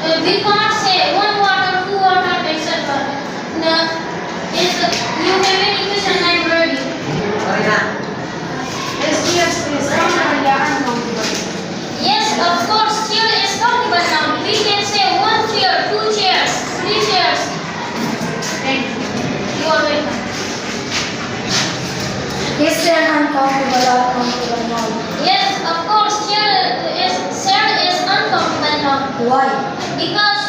We can't say one water, two water, etc. You have any question? I'm ready. Yes, of course, chair is countable noun. We can say one chair, two chairs, three chairs. Thank you. You are welcome. Is there an uncountable or countable noun? Yes, of course, chair is uncountable noun. Why? Because